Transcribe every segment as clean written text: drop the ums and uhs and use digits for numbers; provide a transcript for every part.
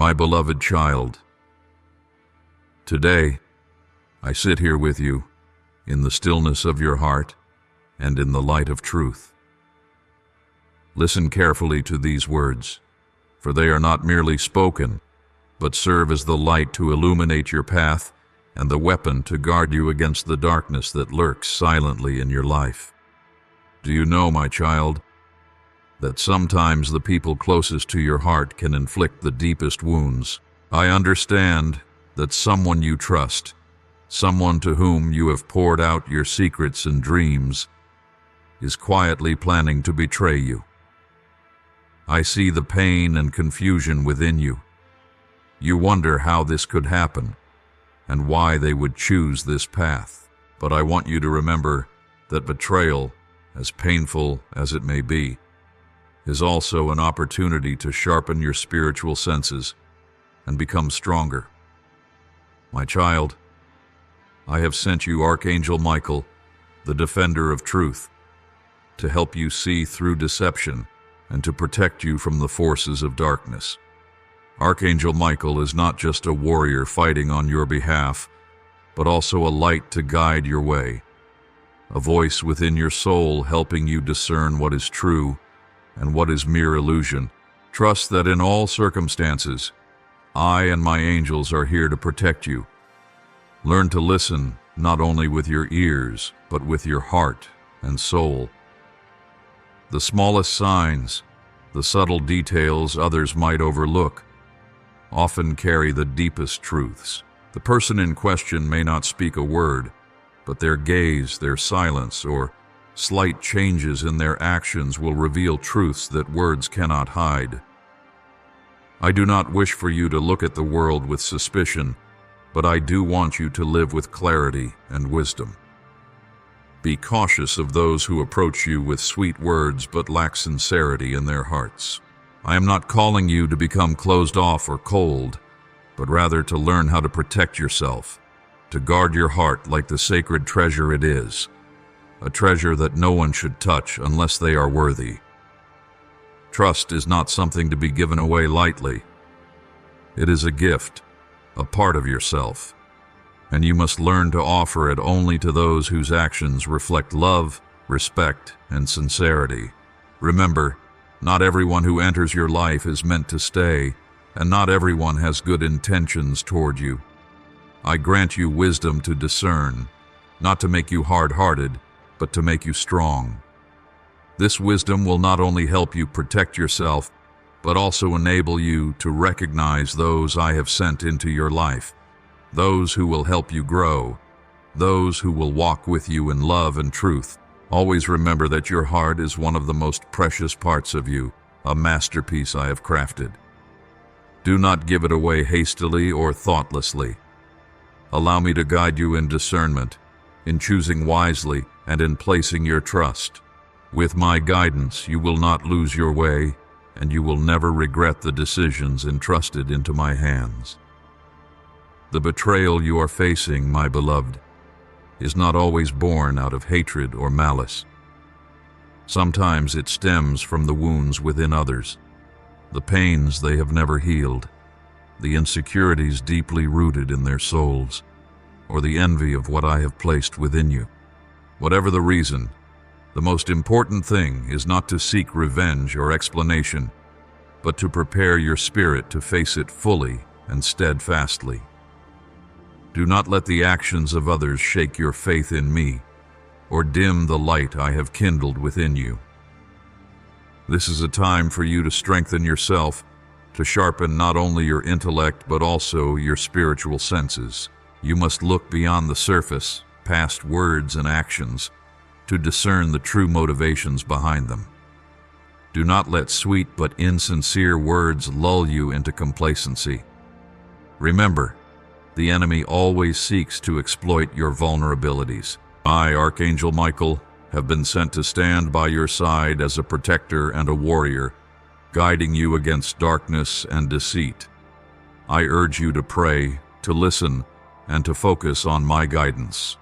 My beloved child, today I sit here with you in the stillness of your heart and in the light of truth. Listen carefully to these words, for they are not merely spoken, but serve as the light to illuminate your path and the weapon to guard you against the darkness that lurks silently in your life. Do you know, my child, that sometimes the people closest to your heart can inflict the deepest wounds? I understand that someone you trust, someone to whom you have poured out your secrets and dreams, is quietly planning to betray you. I see the pain and confusion within you. You wonder how this could happen and why they would choose this path. But I want you to remember that betrayal, as painful as it may be, is also an opportunity to sharpen your spiritual senses and become stronger. My child, I have sent you Archangel Michael, the defender of truth, to help you see through deception and to protect you from the forces of darkness. Archangel Michael is not just a warrior fighting on your behalf, but also a light to guide your way, a voice within your soul helping you discern what is true and what is mere illusion. Trust that in all circumstances, I and my angels are here to protect you. Learn to listen not only with your ears, but with your heart and soul. The smallest signs, the subtle details others might overlook, often carry the deepest truths. The person in question may not speak a word, but their gaze, their silence, or slight changes in their actions will reveal truths that words cannot hide. I do not wish for you to look at the world with suspicion, but I do want you to live with clarity and wisdom. Be cautious of those who approach you with sweet words but lack sincerity in their hearts. I am not calling you to become closed off or cold, but rather to learn how to protect yourself, to guard your heart like the sacred treasure it is, a treasure that no one should touch unless they are worthy. Trust is not something to be given away lightly. It is a gift, a part of yourself, and you must learn to offer it only to those whose actions reflect love, respect, and sincerity. Remember, not everyone who enters your life is meant to stay, and not everyone has good intentions toward you. I grant you wisdom to discern, not to make you hard-hearted, but to make you strong. This wisdom will not only help you protect yourself, but also enable you to recognize those I have sent into your life, those who will help you grow, those who will walk with you in love and truth. Always remember that your heart is one of the most precious parts of you, a masterpiece I have crafted. Do not give it away hastily or thoughtlessly. Allow me to guide you in discernment, in choosing wisely, and in placing your trust. With my guidance, you will not lose your way, and you will never regret the decisions entrusted into my hands. The betrayal you are facing, my beloved, is not always born out of hatred or malice. Sometimes it stems from the wounds within others, the pains they have never healed, the insecurities deeply rooted in their souls, or the envy of what I have placed within you. Whatever the reason, the most important thing is not to seek revenge or explanation, but to prepare your spirit to face it fully and steadfastly. Do not let the actions of others shake your faith in me, or dim the light I have kindled within you. This is a time for you to strengthen yourself, to sharpen not only your intellect but also your spiritual senses. You must look beyond the surface, past words and actions, to discern the true motivations behind them. Do not let sweet but insincere words lull you into complacency. Remember, the enemy always seeks to exploit your vulnerabilities. I, Archangel Michael, have been sent to stand by your side as a protector and a warrior, guiding you against darkness and deceit. I urge you to pray, to listen, and to focus on my guidance.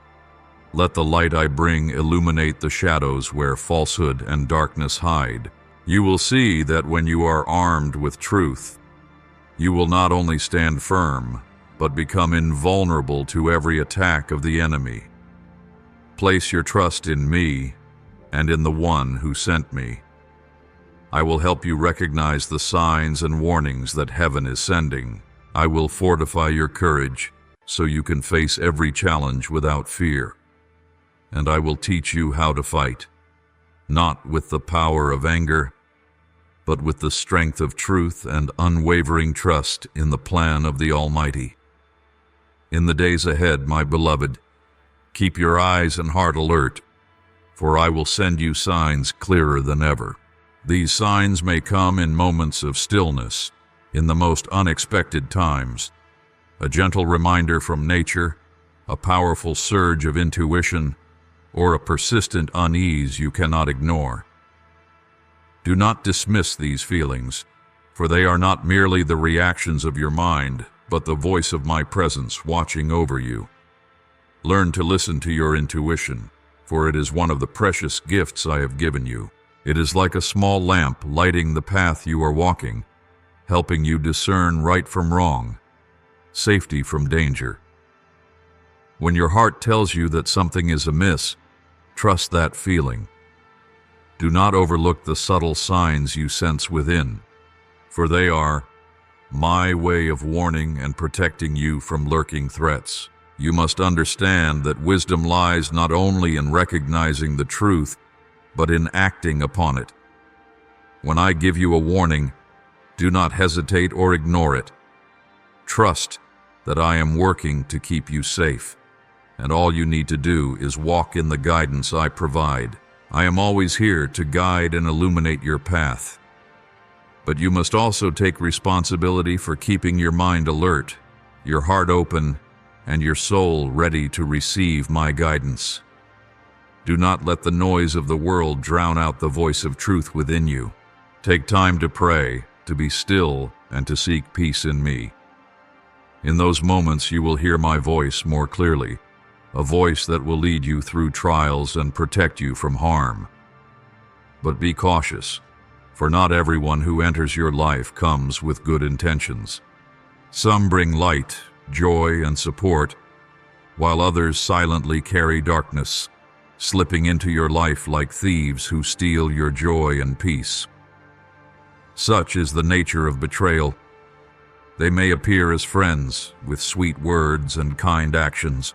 Let the light I bring illuminate the shadows where falsehood and darkness hide. You will see that when you are armed with truth, You will not only stand firm, but become invulnerable to every attack of the enemy. Place your trust in me and in the one who sent me. I will help you recognize the signs and warnings that heaven is sending. I will fortify your courage so you can face every challenge without fear. And I will teach you how to fight, not with the power of anger, but with the strength of truth and unwavering trust in the plan of the Almighty. In the days ahead, my beloved, keep your eyes and heart alert, for I will send you signs clearer than ever. These signs may come in moments of stillness, in the most unexpected times, a gentle reminder from nature, a powerful surge of intuition, or a persistent unease you cannot ignore. Do not dismiss these feelings, for they are not merely the reactions of your mind, but the voice of my presence watching over you. Learn to listen to your intuition, for it is one of the precious gifts I have given you. It is like a small lamp lighting the path you are walking, helping you discern right from wrong, safety from danger. When your heart tells you that something is amiss, trust that feeling. Do not overlook the subtle signs you sense within, for they are my way of warning and protecting you from lurking threats. You must understand that wisdom lies not only in recognizing the truth, but in acting upon it. When I give you a warning, do not hesitate or ignore it. Trust that I am working to keep you safe, and all you need to do is walk in the guidance I provide. I am always here to guide and illuminate your path. But you must also take responsibility for keeping your mind alert, your heart open, and your soul ready to receive my guidance. Do not let the noise of the world drown out the voice of truth within you. Take time to pray, to be still, and to seek peace in me. In those moments you will hear my voice more clearly, a voice that will lead you through trials and protect you from harm. But be cautious, for not everyone who enters your life comes with good intentions. Some bring light, joy, and support, while others silently carry darkness, slipping into your life like thieves who steal your joy and peace. Such is the nature of betrayal. They may appear as friends, with sweet words and kind actions.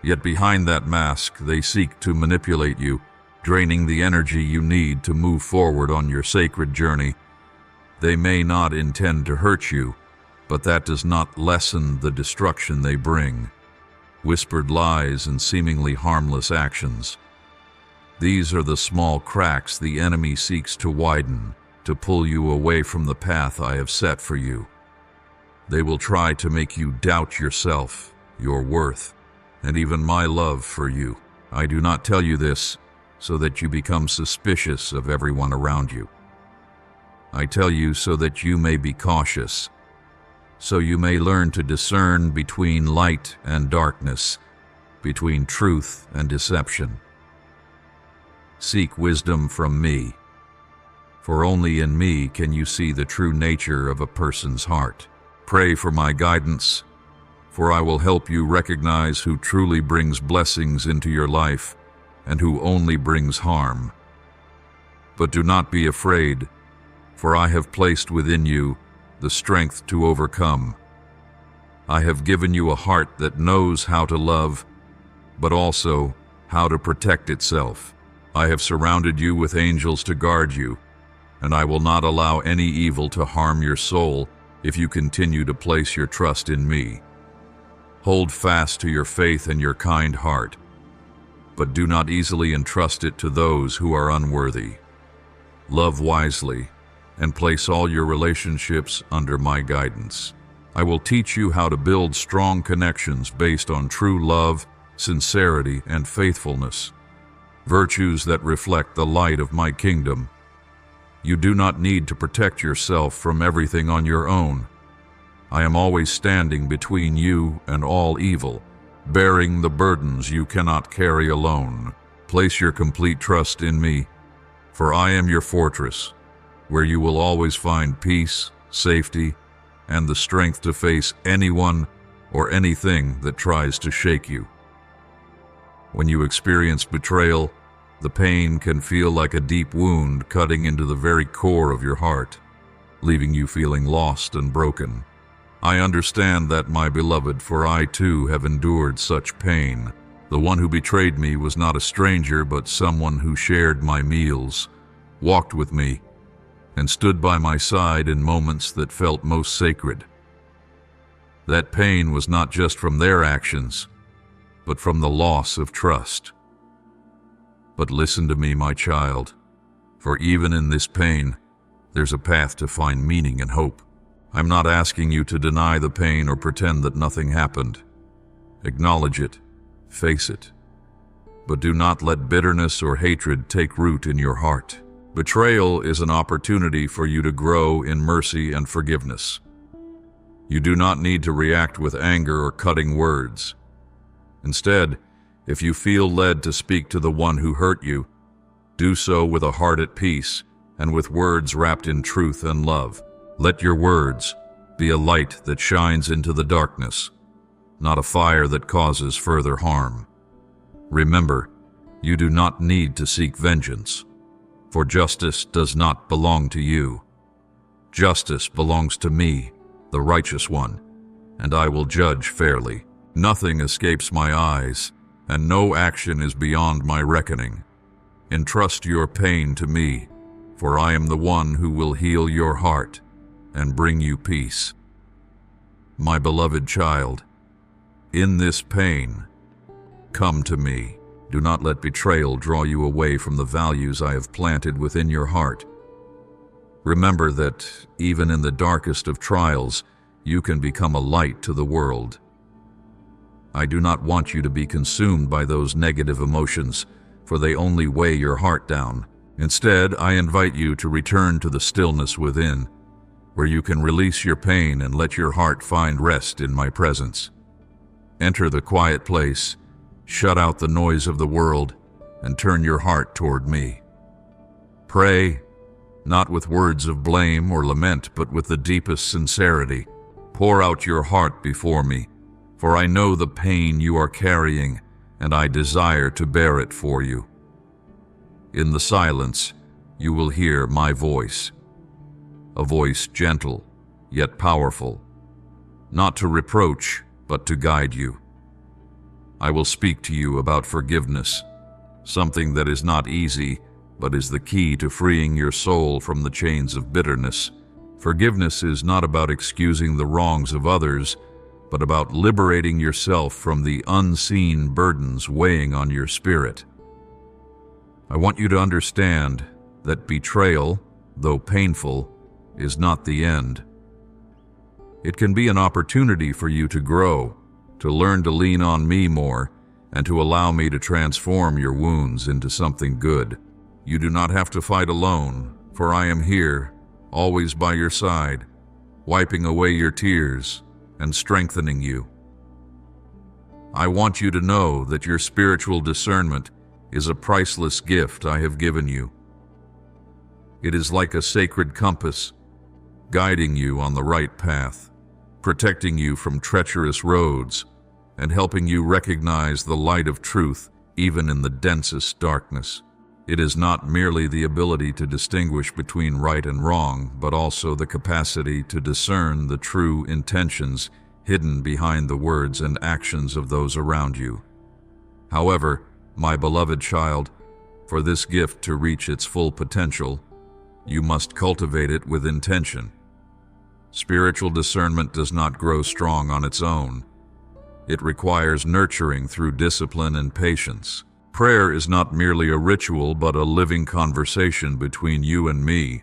Yet behind that mask, they seek to manipulate you, draining the energy you need to move forward on your sacred journey. They may not intend to hurt you, but that does not lessen the destruction they bring. Whispered lies and seemingly harmless actions. These are the small cracks the enemy seeks to widen, to pull you away from the path I have set for you. They will try to make you doubt yourself, your worth, and even my love for you. I do not tell you this so that you become suspicious of everyone around you. I tell you so that you may be cautious, so you may learn to discern between light and darkness, between truth and deception. Seek wisdom from me, for only in me can you see the true nature of a person's heart. Pray for my guidance, for I will help you recognize who truly brings blessings into your life and who only brings harm. But do not be afraid, for I have placed within you the strength to overcome. I have given you a heart that knows how to love, but also how to protect itself. I have surrounded you with angels to guard you, and I will not allow any evil to harm your soul if you continue to place your trust in me. Hold fast to your faith and your kind heart, but do not easily entrust it to those who are unworthy. Love wisely, and place all your relationships under my guidance. I will teach you how to build strong connections based on true love, sincerity, and faithfulness, virtues that reflect the light of my kingdom. You do not need to protect yourself from everything on your own. I am always standing between you and all evil, bearing the burdens you cannot carry alone. Place your complete trust in me, for I am your fortress, where you will always find peace, safety, and the strength to face anyone or anything that tries to shake you. When you experience betrayal, the pain can feel like a deep wound cutting into the very core of your heart, leaving you feeling lost and broken. I understand that, my beloved, for I too have endured such pain. The one who betrayed me was not a stranger, but someone who shared my meals, walked with me, and stood by my side in moments that felt most sacred. That pain was not just from their actions, but from the loss of trust. But listen to me, my child, for even in this pain, there's a path to find meaning and hope. I'm not asking you to deny the pain or pretend that nothing happened. Acknowledge it, face it, but do not let bitterness or hatred take root in your heart. Betrayal is an opportunity for you to grow in mercy and forgiveness. You do not need to react with anger or cutting words. Instead, if you feel led to speak to the one who hurt you, do so with a heart at peace and with words wrapped in truth and love. Let your words be a light that shines into the darkness, not a fire that causes further harm. Remember, you do not need to seek vengeance, for justice does not belong to you. Justice belongs to me, the righteous one, and I will judge fairly. Nothing escapes my eyes, and no action is beyond my reckoning. Entrust your pain to me, for I am the one who will heal your heart and bring you peace. My beloved child, in this pain, come to me. Do not let betrayal draw you away from the values I have planted within your heart. Remember that even in the darkest of trials, you can become a light to the world. I do not want you to be consumed by those negative emotions, for they only weigh your heart down. Instead, I invite you to return to the stillness within, where you can release your pain and let your heart find rest in my presence. Enter the quiet place, shut out the noise of the world, and turn your heart toward me. Pray, not with words of blame or lament, but with the deepest sincerity. Pour out your heart before me, for I know the pain you are carrying, and I desire to bear it for you. In the silence, you will hear my voice, a voice gentle, yet powerful, not to reproach, but to guide you. I will speak to you about forgiveness, something that is not easy, but is the key to freeing your soul from the chains of bitterness. Forgiveness is not about excusing the wrongs of others, but about liberating yourself from the unseen burdens weighing on your spirit. I want you to understand that betrayal, though painful, is not the end. It can be an opportunity for you to grow, to learn to lean on me more, and to allow me to transform your wounds into something good. You do not have to fight alone, for I am here, always by your side, wiping away your tears and strengthening you. I want you to know that your spiritual discernment is a priceless gift I have given you. It is like a sacred compass, guiding you on the right path, protecting you from treacherous roads, and helping you recognize the light of truth even in the densest darkness. It is not merely the ability to distinguish between right and wrong, but also the capacity to discern the true intentions hidden behind the words and actions of those around you. However, my beloved child, for this gift to reach its full potential, you must cultivate it with intention. Spiritual discernment does not grow strong on its own. It requires nurturing through discipline and patience. Prayer is not merely a ritual, but a living conversation between you and me.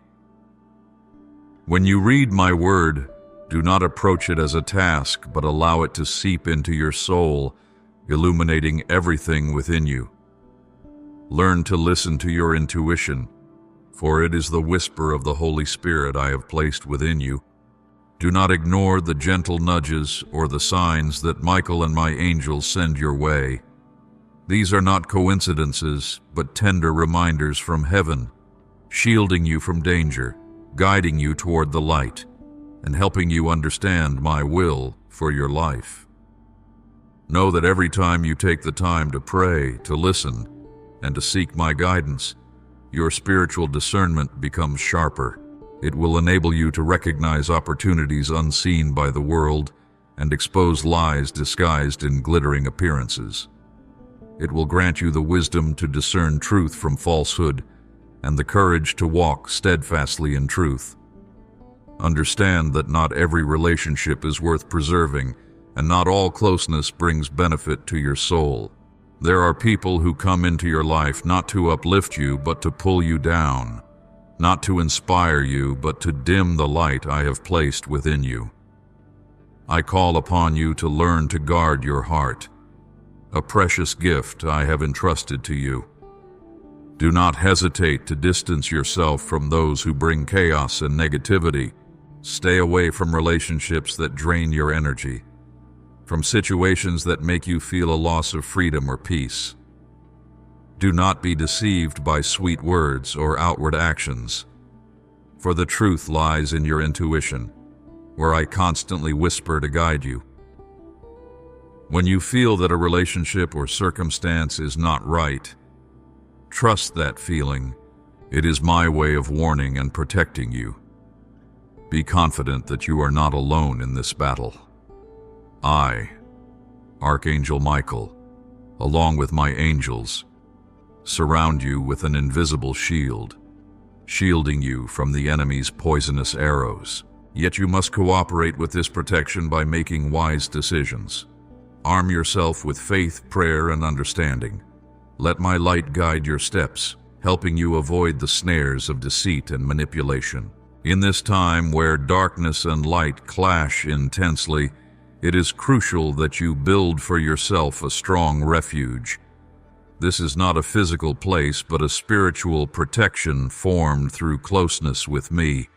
When you read my word, do not approach it as a task, but allow it to seep into your soul, illuminating everything within you. Learn to listen to your intuition, for it is the whisper of the Holy Spirit I have placed within you. Do not ignore the gentle nudges or the signs that Michael and my angels send your way. These are not coincidences, but tender reminders from heaven, shielding you from danger, guiding you toward the light, and helping you understand my will for your life. Know that every time you take the time to pray, to listen, and to seek my guidance, your spiritual discernment becomes sharper. It will enable you to recognize opportunities unseen by the world and expose lies disguised in glittering appearances. It will grant you the wisdom to discern truth from falsehood and the courage to walk steadfastly in truth. Understand that not every relationship is worth preserving, and not all closeness brings benefit to your soul. There are people who come into your life not to uplift you, but to pull you down, not to inspire you, but to dim the light I have placed within you. I call upon you to learn to guard your heart, a precious gift I have entrusted to you. Do not hesitate to distance yourself from those who bring chaos and negativity. Stay away from relationships that drain your energy, from situations that make you feel a loss of freedom or peace. Do not be deceived by sweet words or outward actions, for the truth lies in your intuition, where I constantly whisper to guide you. When you feel that a relationship or circumstance is not right, trust that feeling. It is my way of warning and protecting you. Be confident that you are not alone in this battle. I, Archangel Michael, along with my angels, surround you with an invisible shield, shielding you from the enemy's poisonous arrows. Yet you must cooperate with this protection by making wise decisions. Arm yourself with faith, prayer, and understanding. Let my light guide your steps, helping you avoid the snares of deceit and manipulation. In this time where darkness and light clash intensely, it is crucial that you build for yourself a strong refuge. This is not a physical place, but a spiritual protection formed through closeness with me.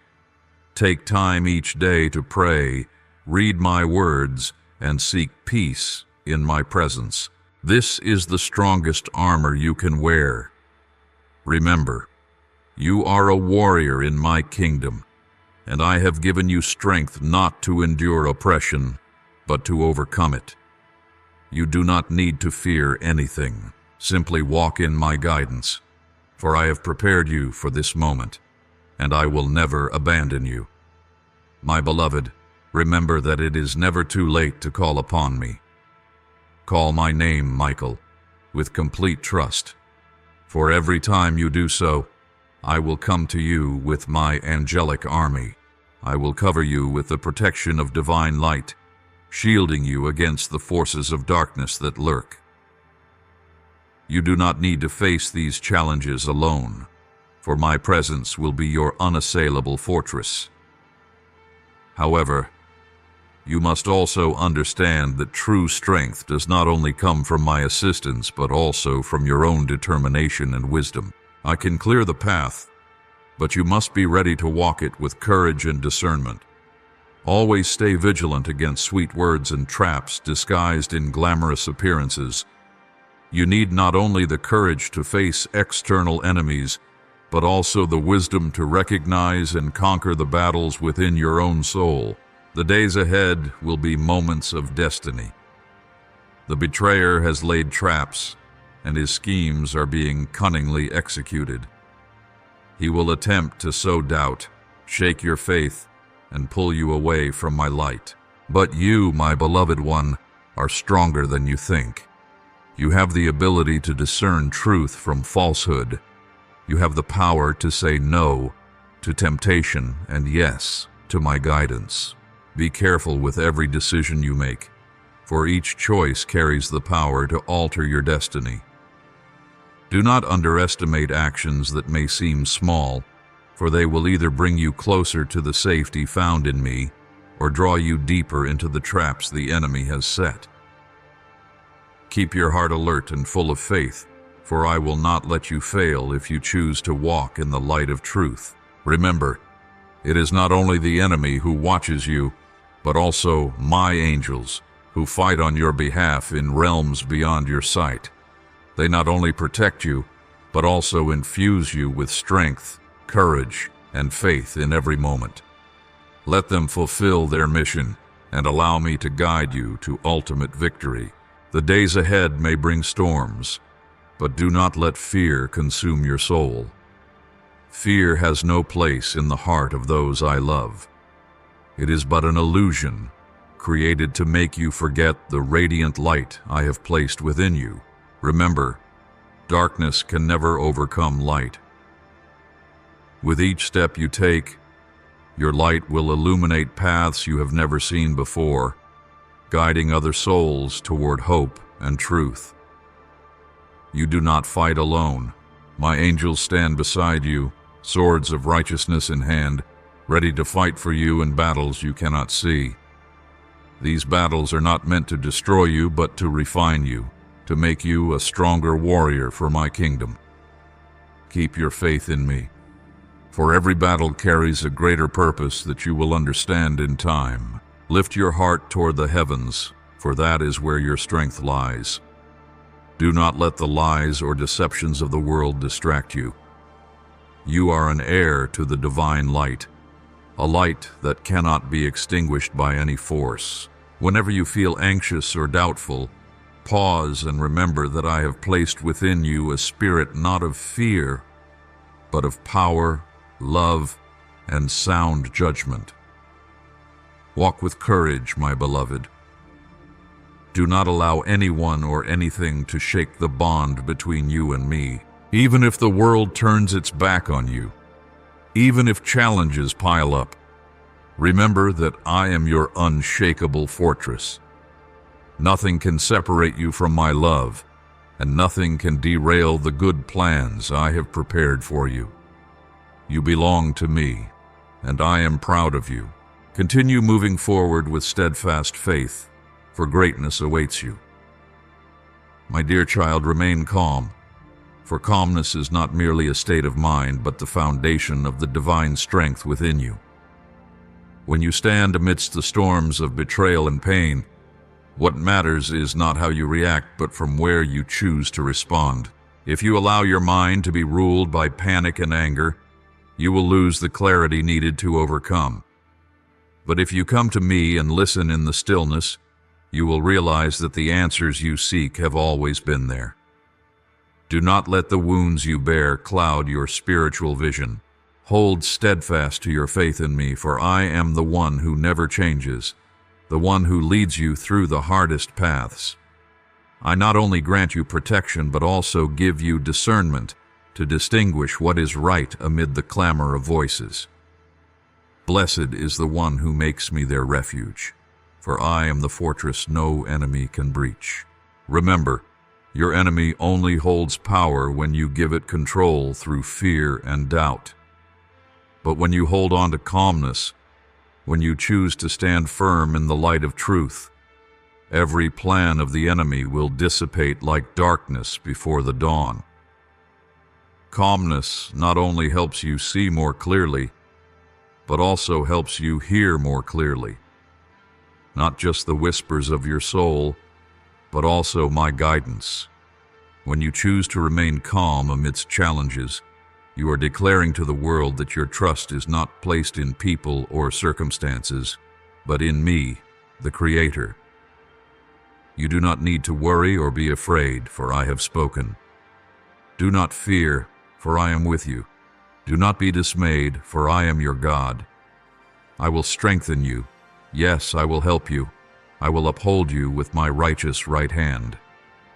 Take time each day to pray, read my words, and seek peace in my presence. This is the strongest armor you can wear. Remember, you are a warrior in my kingdom, and I have given you strength not to endure oppression, but to overcome it. You do not need to fear anything. Simply walk in my guidance, for I have prepared you for this moment, and I will never abandon you. My beloved, remember that it is never too late to call upon me. Call my name, Michael, with complete trust, for every time you do so, I will come to you with my angelic army. I will cover you with the protection of divine light, shielding you against the forces of darkness that lurk. You do not need to face these challenges alone, for my presence will be your unassailable fortress. However, you must also understand that true strength does not only come from my assistance, but also from your own determination and wisdom. I can clear the path, but you must be ready to walk it with courage and discernment. Always stay vigilant against sweet words and traps disguised in glamorous appearances. You need not only the courage to face external enemies, but also the wisdom to recognize and conquer the battles within your own soul. The days ahead will be moments of destiny. The betrayer has laid traps, and his schemes are being cunningly executed. He will attempt to sow doubt, shake your faith, and pull you away from my light. But you, my beloved one, are stronger than you think. You have the ability to discern truth from falsehood. You have the power to say no to temptation and yes to my guidance. Be careful with every decision you make, for each choice carries the power to alter your destiny. Do not underestimate actions that may seem small, for they will either bring you closer to the safety found in me or draw you deeper into the traps the enemy has set. Keep your heart alert and full of faith, for I will not let you fail if you choose to walk in the light of truth. Remember, it is not only the enemy who watches you, but also my angels who fight on your behalf in realms beyond your sight. They not only protect you, but also infuse you with strength, courage, and faith in every moment. Let them fulfill their mission and allow me to guide you to ultimate victory. The days ahead may bring storms, but do not let fear consume your soul. Fear has no place in the heart of those I love. It is but an illusion created to make you forget the radiant light I have placed within you. Remember, darkness can never overcome light. With each step you take, your light will illuminate paths you have never seen before, guiding other souls toward hope and truth. You do not fight alone. My angels stand beside you, swords of righteousness in hand, ready to fight for you in battles you cannot see. These battles are not meant to destroy you, but to refine you, to make you a stronger warrior for my kingdom. Keep your faith in me, for every battle carries a greater purpose that you will understand in time. Lift your heart toward the heavens, for that is where your strength lies. Do not let the lies or deceptions of the world distract you. You are an heir to the divine light, a light that cannot be extinguished by any force. Whenever you feel anxious or doubtful, pause and remember that I have placed within you a spirit not of fear, but of power, love, and sound judgment. Walk with courage, my beloved. Do not allow anyone or anything to shake the bond between you and me. Even if the world turns its back on you, even if challenges pile up, remember that I am your unshakable fortress. Nothing can separate you from my love, and nothing can derail the good plans I have prepared for you. You belong to me, and I am proud of you. Continue moving forward with steadfast faith, for greatness awaits you. My dear child, remain calm, for calmness is not merely a state of mind, but the foundation of the divine strength within you. When you stand amidst the storms of betrayal and pain, what matters is not how you react, but from where you choose to respond. If you allow your mind to be ruled by panic and anger, you will lose the clarity needed to overcome. But if you come to me and listen in the stillness, you will realize that the answers you seek have always been there. Do not let the wounds you bear cloud your spiritual vision. Hold steadfast to your faith in me, for I am the one who never changes, the one who leads you through the hardest paths. I not only grant you protection, but also give you discernment to distinguish what is right amid the clamor of voices. Blessed is the one who makes me their refuge, for I am the fortress no enemy can breach. Remember, your enemy only holds power when you give it control through fear and doubt. But when you hold on to calmness, when you choose to stand firm in the light of truth, every plan of the enemy will dissipate like darkness before the dawn. Calmness not only helps you see more clearly, but also helps you hear more clearly. Not just the whispers of your soul, but also my guidance. When you choose to remain calm amidst challenges, you are declaring to the world that your trust is not placed in people or circumstances, but in me, the Creator. You do not need to worry or be afraid, for I have spoken. Do not fear, for I am with you. Do not be dismayed, for I am your God. I will strengthen you. Yes, I will help you. I will uphold you with my righteous right hand.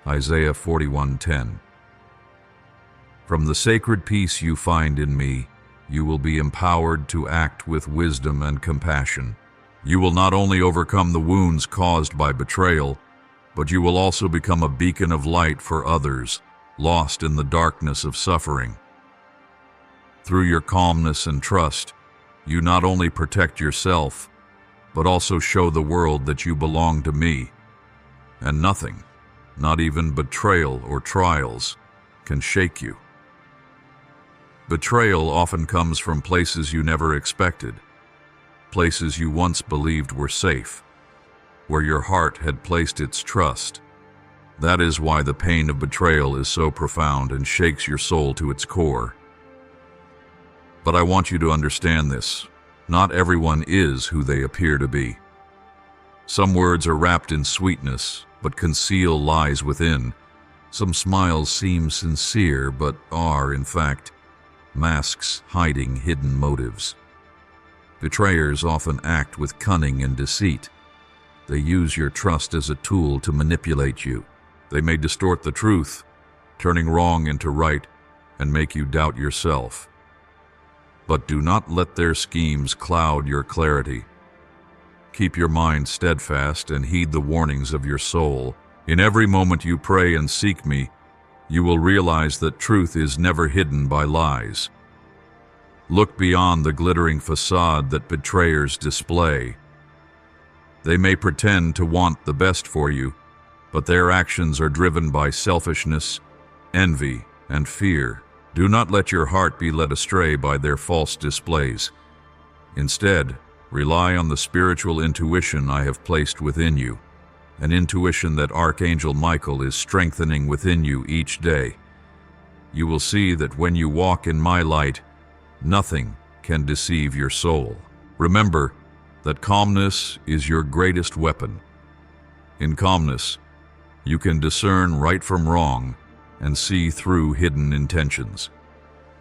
Isaiah 41:10. From the sacred peace you find in me, you will be empowered to act with wisdom and compassion. You will not only overcome the wounds caused by betrayal, but you will also become a beacon of light for others, lost in the darkness of suffering. Through your calmness and trust, you not only protect yourself, but also show the world that you belong to me, and nothing, not even betrayal or trials, can shake you. Betrayal often comes from places you never expected, places you once believed were safe, where your heart had placed its trust. That is why the pain of betrayal is so profound and shakes your soul to its core. But I want you to understand this. Not everyone is who they appear to be. Some words are wrapped in sweetness, but conceal lies within. Some smiles seem sincere, but are, in fact, masks hiding hidden motives. Betrayers often act with cunning and deceit. They use your trust as a tool to manipulate you. They may distort the truth, turning wrong into right, and make you doubt yourself. But do not let their schemes cloud your clarity. Keep your mind steadfast and heed the warnings of your soul. In every moment you pray and seek me, you will realize that truth is never hidden by lies. Look beyond the glittering facade that betrayers display. They may pretend to want the best for you, but their actions are driven by selfishness, envy, and fear. Do not let your heart be led astray by their false displays. Instead, rely on the spiritual intuition I have placed within you, an intuition that Archangel Michael is strengthening within you each day. You will see that when you walk in my light, nothing can deceive your soul. Remember that calmness is your greatest weapon. In calmness, you can discern right from wrong and see through hidden intentions.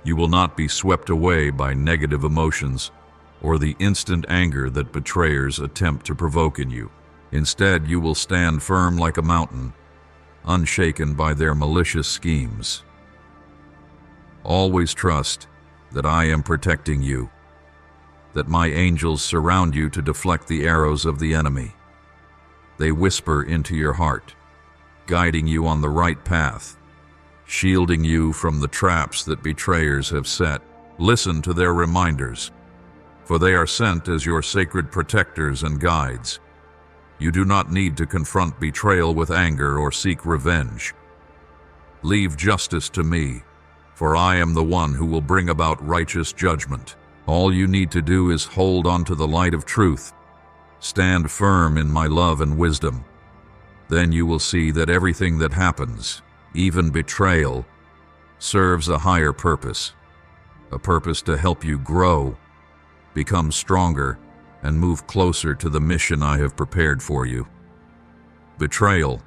You will not be swept away by negative emotions or the instant anger that betrayers attempt to provoke in you. Instead, you will stand firm like a mountain, unshaken by their malicious schemes. Always trust that I am protecting you, that my angels surround you to deflect the arrows of the enemy. They whisper into your heart, guiding you on the right path, shielding you from the traps that betrayers have set. Listen to their reminders, for they are sent as your sacred protectors and guides. You do not need to confront betrayal with anger or seek revenge. Leave justice to me, for I am the one who will bring about righteous judgment. All you need to do is hold on to the light of truth. Stand firm in my love and wisdom. Then you will see that everything that happens, even betrayal, serves a higher purpose. A purpose to help you grow, become stronger, and move closer to the mission I have prepared for you. Betrayal,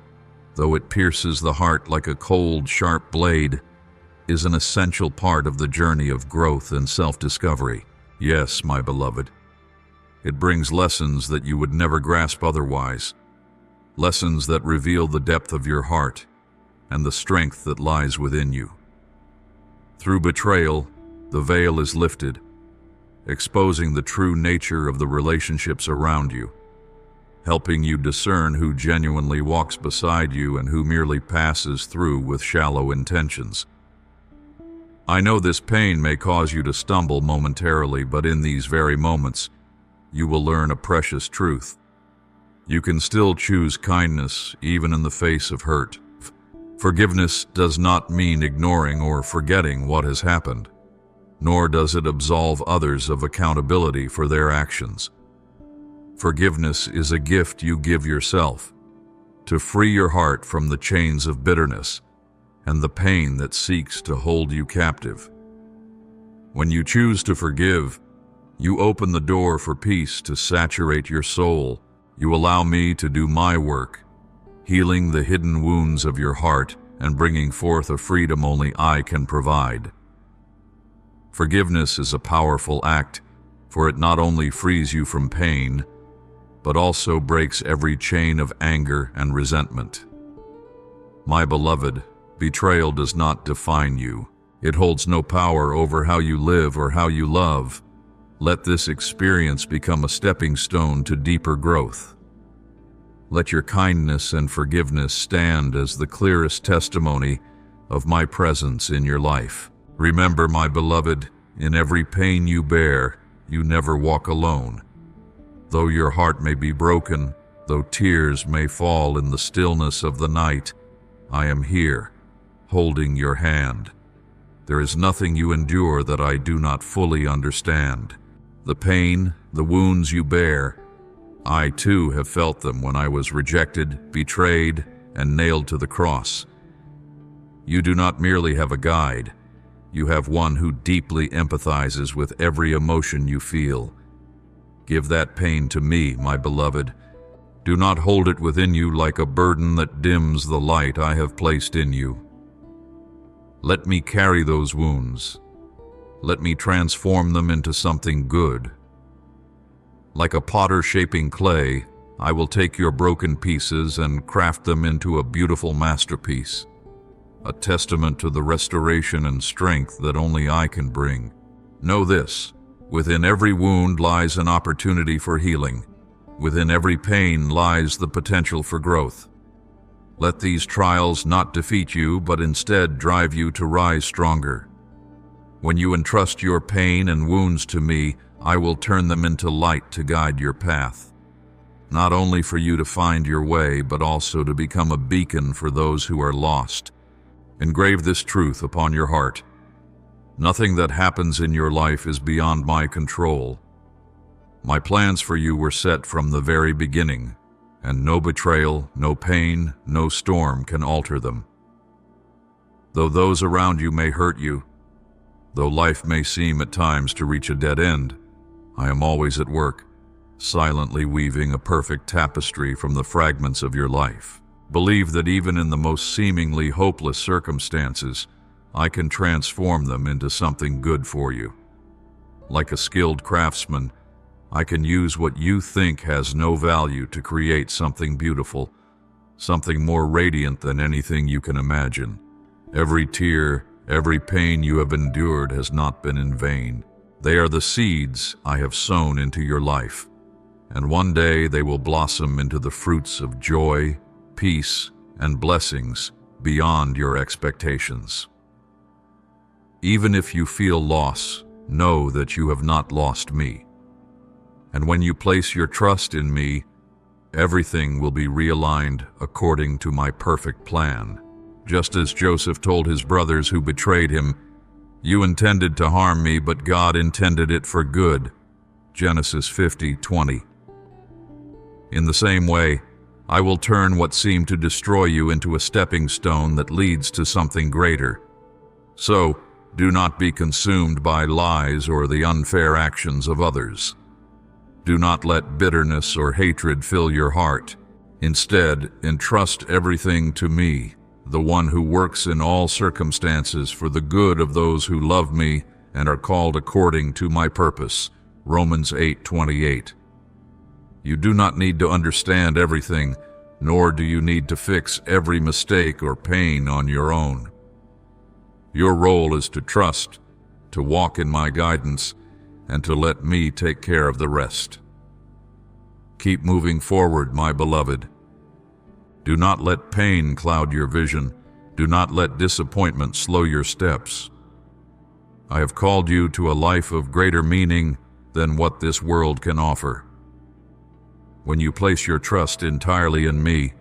though it pierces the heart like a cold, sharp blade, is an essential part of the journey of growth and self-discovery. Yes, my beloved, it brings lessons that you would never grasp otherwise, lessons that reveal the depth of your heart and the strength that lies within you. Through betrayal, the veil is lifted, exposing the true nature of the relationships around you, helping you discern who genuinely walks beside you and who merely passes through with shallow intentions. I know this pain may cause you to stumble momentarily, but in these very moments, you will learn a precious truth. You can still choose kindness even in the face of hurt. Forgiveness does not mean ignoring or forgetting what has happened, nor does it absolve others of accountability for their actions. Forgiveness is a gift you give yourself to free your heart from the chains of bitterness and the pain that seeks to hold you captive. When you choose to forgive, you open the door for peace to saturate your soul. You allow me to do my work, healing the hidden wounds of your heart and bringing forth a freedom only I can provide. Forgiveness is a powerful act, for it not only frees you from pain, but also breaks every chain of anger and resentment. My beloved, betrayal does not define you. It holds no power over how you live or how you love. Let this experience become a stepping stone to deeper growth. Let your kindness and forgiveness stand as the clearest testimony of my presence in your life. Remember, my beloved, in every pain you bear, you never walk alone. Though your heart may be broken, though tears may fall in the stillness of the night, I am here, holding your hand. There is nothing you endure that I do not fully understand. The pain, the wounds you bear, I too have felt them when I was rejected, betrayed, and nailed to the cross. You do not merely have a guide, you have one who deeply empathizes with every emotion you feel. Give that pain to me, my beloved. Do not hold it within you like a burden that dims the light I have placed in you. Let me carry those wounds. Let me transform them into something good. Like a potter shaping clay, I will take your broken pieces and craft them into a beautiful masterpiece, a testament to the restoration and strength that only I can bring. Know this: within every wound lies an opportunity for healing. Within every pain lies the potential for growth. Let these trials not defeat you, but instead drive you to rise stronger. When you entrust your pain and wounds to me, I will turn them into light to guide your path. Not only for you to find your way, but also to become a beacon for those who are lost. Engrave this truth upon your heart. Nothing that happens in your life is beyond my control. My plans for you were set from the very beginning, and no betrayal, no pain, no storm can alter them. Though those around you may hurt you, though life may seem at times to reach a dead end, I am always at work, silently weaving a perfect tapestry from the fragments of your life. Believe that even in the most seemingly hopeless circumstances, I can transform them into something good for you. Like a skilled craftsman, I can use what you think has no value to create something beautiful, something more radiant than anything you can imagine. Every tear, every pain you have endured has not been in vain. They are the seeds I have sown into your life, and one day they will blossom into the fruits of joy, peace, and blessings beyond your expectations. Even if you feel loss, know that you have not lost me. And when you place your trust in me, everything will be realigned according to my perfect plan. Just as Joseph told his brothers who betrayed him, "You intended to harm me, but God intended it for good." Genesis 50:20. In the same way, I will turn what seemed to destroy you into a stepping stone that leads to something greater. So, do not be consumed by lies or the unfair actions of others. Do not let bitterness or hatred fill your heart. Instead, entrust everything to me, the one who works in all circumstances for the good of those who love me and are called according to my purpose. Romans 8:28. You do not need to understand everything, nor do you need to fix every mistake or pain on your own. Your role is to trust, to walk in my guidance, and to let me take care of the rest. Keep moving forward, my beloved. Do not let pain cloud your vision. Do not let disappointment slow your steps. I have called you to a life of greater meaning than what this world can offer. When you place your trust entirely in me,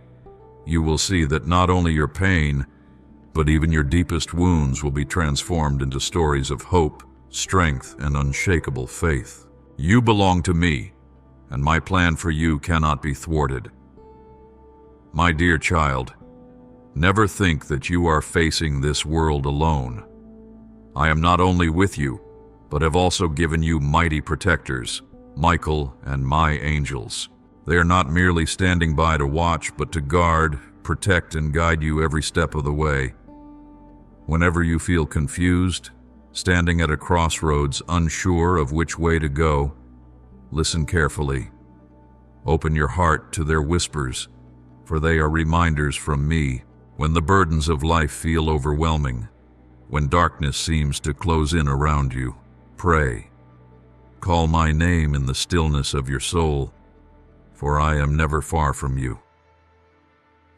you will see that not only your pain, but even your deepest wounds will be transformed into stories of hope, strength, and unshakable faith. You belong to me, and my plan for you cannot be thwarted. My dear child, never think that you are facing this world alone. I am not only with you, but have also given you mighty protectors, Michael and my angels. They are not merely standing by to watch, but to guard, protect, and guide you every step of the way. Whenever you feel confused, standing at a crossroads, unsure of which way to go, listen carefully. Open your heart to their whispers, for they are reminders from me. When the burdens of life feel overwhelming, when darkness seems to close in around you, pray. Call my name in the stillness of your soul, for I am never far from you.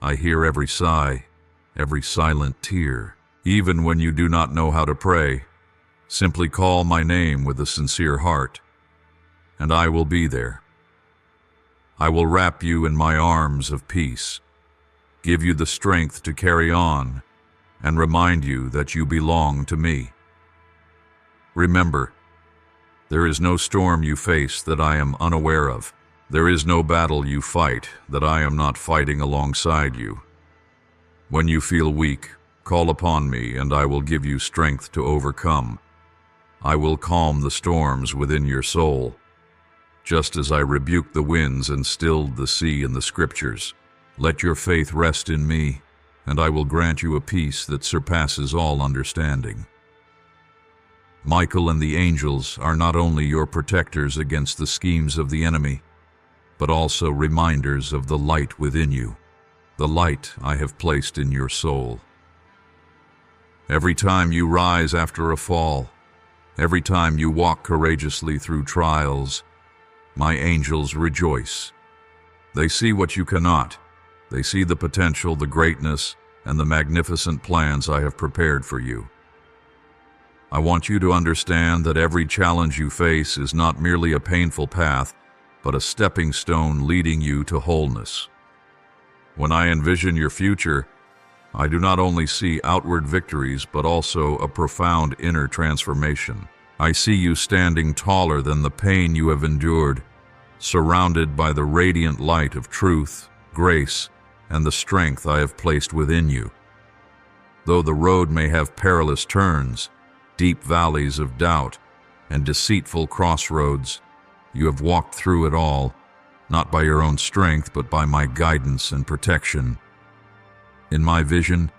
I hear every sigh, every silent tear. Even when you do not know how to pray, simply call my name with a sincere heart, and I will be there. I will wrap you in my arms of peace, give you the strength to carry on, and remind you that you belong to me. Remember, there is no storm you face that I am unaware of. There is no battle you fight that I am not fighting alongside you. When you feel weak, call upon me, and I will give you strength to overcome. I will calm the storms within your soul. just as I rebuked the winds and stilled the sea in the Scriptures. Let your faith rest in me, and I will grant you a peace that surpasses all understanding. Michael and the angels are not only your protectors against the schemes of the enemy, but also reminders of the light within you, the light I have placed in your soul. Every time you rise after a fall, every time you walk courageously through trials, my angels rejoice. They see what you cannot. They see the potential, the greatness, and the magnificent plans I have prepared for you. I want you to understand that every challenge you face is not merely a painful path, but a stepping stone leading you to wholeness. When I envision your future, I do not only see outward victories, but also a profound inner transformation. I see you standing taller than the pain you have endured, surrounded by the radiant light of truth, grace, and the strength I have placed within you. Though the road may have perilous turns, deep valleys of doubt, and deceitful crossroads, you have walked through it all, not by your own strength, but by my guidance and protection. In my vision,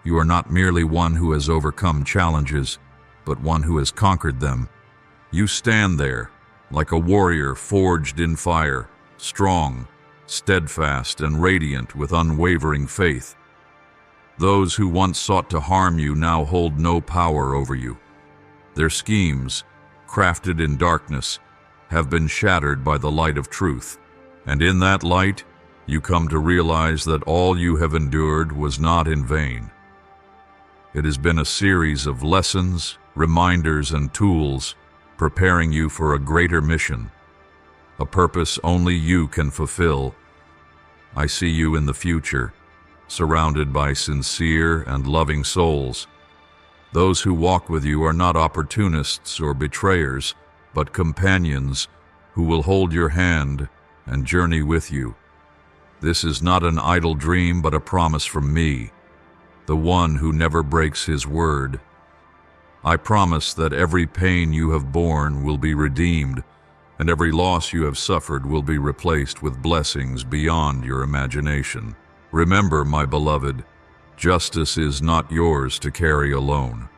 you are not merely one who has overcome challenges, but one who has conquered them. You stand there, like a warrior forged in fire, strong, steadfast, and radiant with unwavering faith. Those who once sought to harm you now hold no power over you. Their schemes, crafted in darkness, have been shattered by the light of truth. And in that light, you come to realize that all you have endured was not in vain. It has been a series of lessons, reminders, and tools preparing you for a greater mission, a purpose only you can fulfill. I see you in the future, surrounded by sincere and loving souls. Those who walk with you are not opportunists or betrayers, but companions who will hold your hand and journey with you. This is not an idle dream, but a promise from me, the one who never breaks his word. I promise that every pain you have borne will be redeemed, and every loss you have suffered will be replaced with blessings beyond your imagination. Remember, my beloved, justice is not yours to carry alone.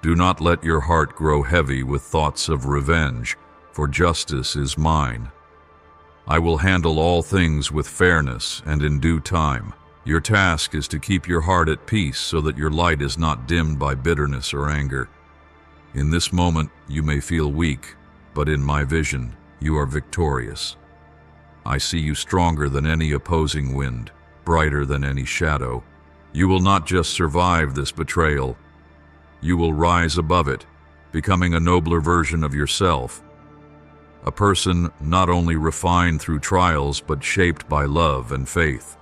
Do not let your heart grow heavy with thoughts of revenge, for justice is mine. I will handle all things with fairness and in due time. Your task is to keep your heart at peace so that your light is not dimmed by bitterness or anger. In this moment, you may feel weak, but in my vision, you are victorious. I see you stronger than any opposing wind, brighter than any shadow. You will not just survive this betrayal. You will rise above it, becoming a nobler version of yourself. A person not only refined through trials, but shaped by love and faith.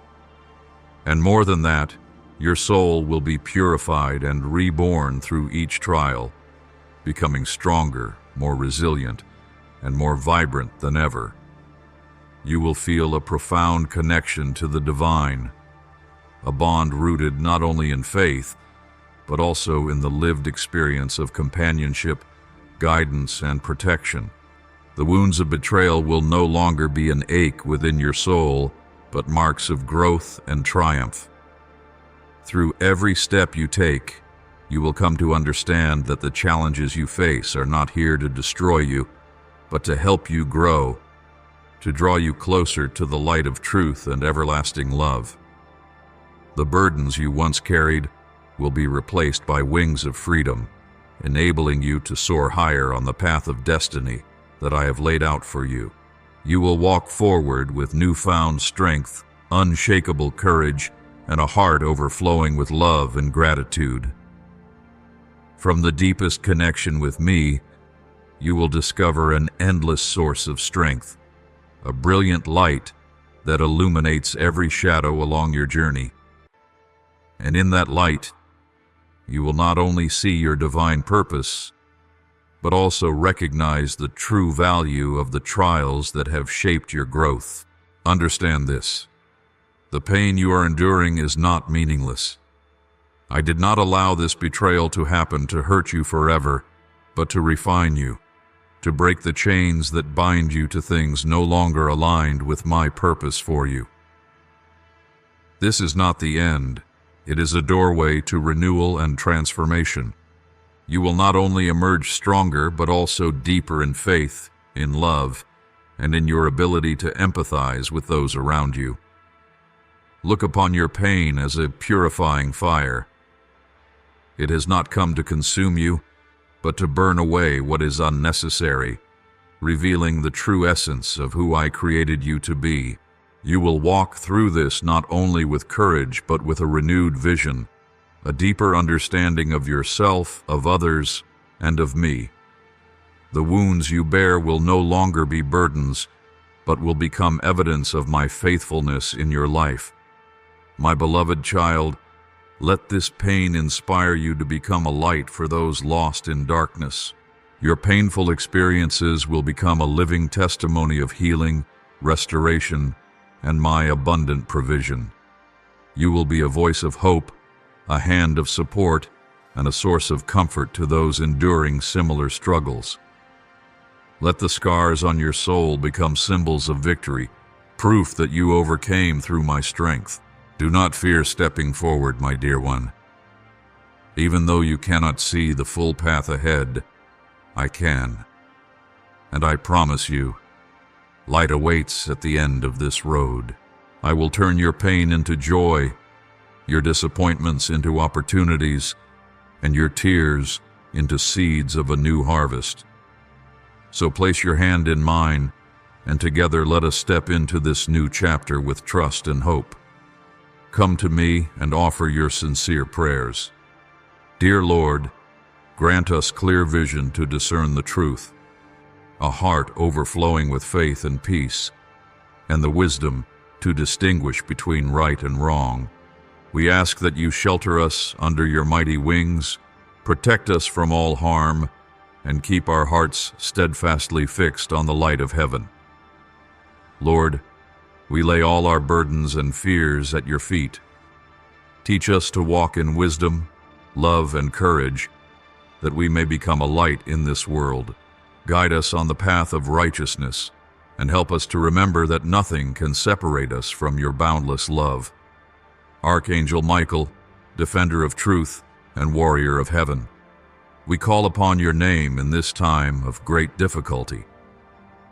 And more than that, your soul will be purified and reborn through each trial, becoming stronger, more resilient, and more vibrant than ever. You will feel a profound connection to the divine, a bond rooted not only in faith, but also in the lived experience of companionship, guidance, and protection. The wounds of betrayal will no longer be an ache within your soul, but marks of growth and triumph. Through every step you take, you will come to understand that the challenges you face are not here to destroy you, but to help you grow, to draw you closer to the light of truth and everlasting love. The burdens you once carried will be replaced by wings of freedom, enabling you to soar higher on the path of destiny that I have laid out for you. You will walk forward with newfound strength, unshakable courage, and a heart overflowing with love and gratitude. From the deepest connection with me, you will discover an endless source of strength, a brilliant light that illuminates every shadow along your journey. And in that light, you will not only see your divine purpose, but also recognize the true value of the trials that have shaped your growth. Understand this: the pain you are enduring is not meaningless. I did not allow this betrayal to happen to hurt you forever, but to refine you, to break the chains that bind you to things no longer aligned with my purpose for you. This is not the end. It is a doorway to renewal and transformation. You will not only emerge stronger, but also deeper in faith, in love, and in your ability to empathize with those around you. Look upon your pain as a purifying fire. It has not come to consume you, but to burn away what is unnecessary, revealing the true essence of who I created you to be. You will walk through this not only with courage, but with a renewed vision, a deeper understanding of yourself, of others, and of me. The wounds you bear will no longer be burdens, but will become evidence of my faithfulness in your life. My beloved child, let this pain inspire you to become a light for those lost in darkness. Your painful experiences will become a living testimony of healing, restoration, and my abundant provision. You will be a voice of hope, a hand of support, and a source of comfort to those enduring similar struggles. Let the scars on your soul become symbols of victory, proof that you overcame through my strength. Do not fear stepping forward, my dear one. Even though you cannot see the full path ahead, I can. And I promise you, light awaits at the end of this road. I will turn your pain into joy, your disappointments into opportunities, and your tears into seeds of a new harvest. So place your hand in mine, and together let us step into this new chapter with trust and hope. Come to me and offer your sincere prayers. Dear Lord, grant us clear vision to discern the truth, a heart overflowing with faith and peace, and the wisdom to distinguish between right and wrong. We ask that you shelter us under your mighty wings, protect us from all harm, and keep our hearts steadfastly fixed on the light of heaven. Lord, we lay all our burdens and fears at your feet. Teach us to walk in wisdom, love, and courage, that we may become a light in this world. Guide us on the path of righteousness, and help us to remember that nothing can separate us from your boundless love. Archangel Michael, defender of truth and warrior of heaven, we call upon your name in this time of great difficulty.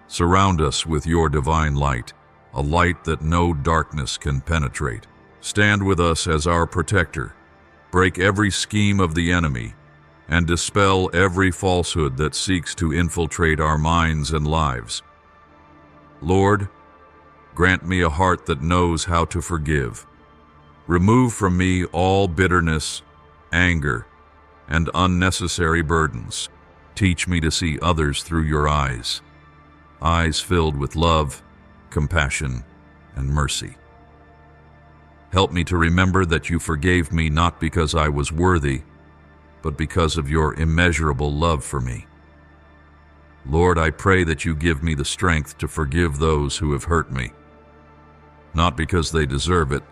Surround us with your divine light, a light that no darkness can penetrate. Stand with us as our protector. Break every scheme of the enemy, and dispel every falsehood that seeks to infiltrate our minds and lives. Lord, grant me a heart that knows how to forgive. Remove from me all bitterness, anger, and unnecessary burdens. Teach me to see others through your eyes filled with love, compassion, and mercy. Help me to remember that you forgave me not because I was worthy, but because of your immeasurable love for me. Lord, I pray that you give me the strength to forgive those who have hurt me, not because they deserve it,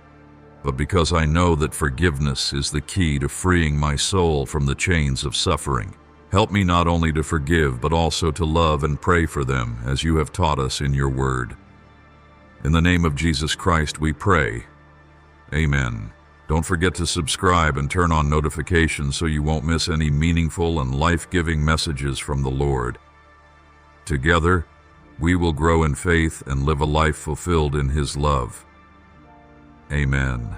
but because I know that forgiveness is the key to freeing my soul from the chains of suffering. Help me not only to forgive, but also to love and pray for them, as you have taught us in your word. In the name of Jesus Christ we pray. Amen. Don't forget to subscribe and turn on notifications so you won't miss any meaningful and life-giving messages from the Lord. Together, we will grow in faith and live a life fulfilled in His love. Amen.